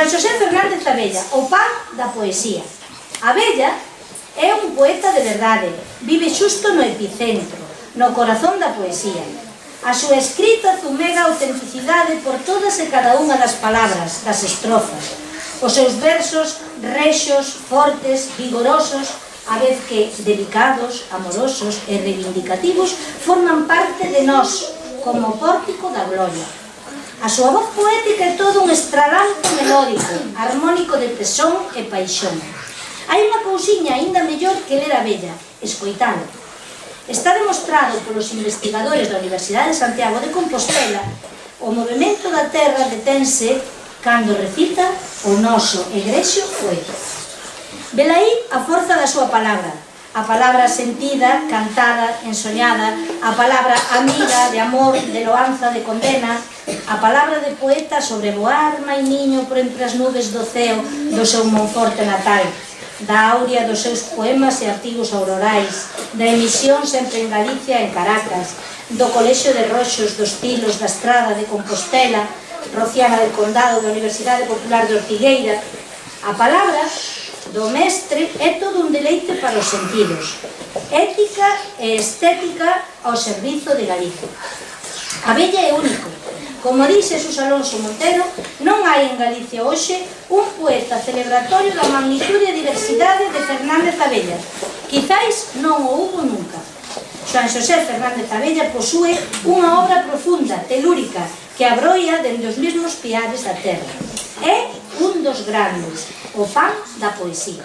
Xoan Xosé Fernández Abella, o pan da poesía. Abella é un poeta de verdade, vive xusto no epicentro, no corazón da poesía. A súa escrita zumega autenticidade por todas e cada unha das palabras, das estrofas. Os seus versos rexos, fortes, vigorosos, a vez que delicados, amorosos e reivindicativos, forman parte de nós, como pórtico da gloria. A súa voz poética é todo un estralanto melódico, armónico de tesón e paixón. Hai unha cousiña aínda mellor que ler Abella, escoitalo. Está demostrado polos investigadores da Universidade de Santiago de Compostela o movemento da terra detense cando recita o noso egrexio poeta. Velaí a forza da súa palabra, a palabra sentida, cantada, ensoñada, a palabra amiga, de amor, de loanza, de condena, a palabra de poeta sobrevoar mainiño por entre as nubes do ceo do seu Monforte natal, da aurea dos seus poemas e artigos aurorais, da emisión sempre en Galicia e en Caracas, do Colexio de Roxos, dos Tilos, da Estrada de Compostela, Rociana del Condado, da Universidade Popular de Ortigueira. A palabra do mestre é todo un deleite para os sentidos, ética e estética ao servizo de Galicia. Abella é único. Como di Xesús Alonso Montero, non hai en Galicia hoxe un poeta celebratorio da magnitude e diversidade de Fernández Abella. Quizáis non o hubo nunca. Xoan Xosé Fernández Abella posúe unha obra profunda, telúrica, que abroia dende os mesmos piares da terra. É un dos grandes, o pan da poesía.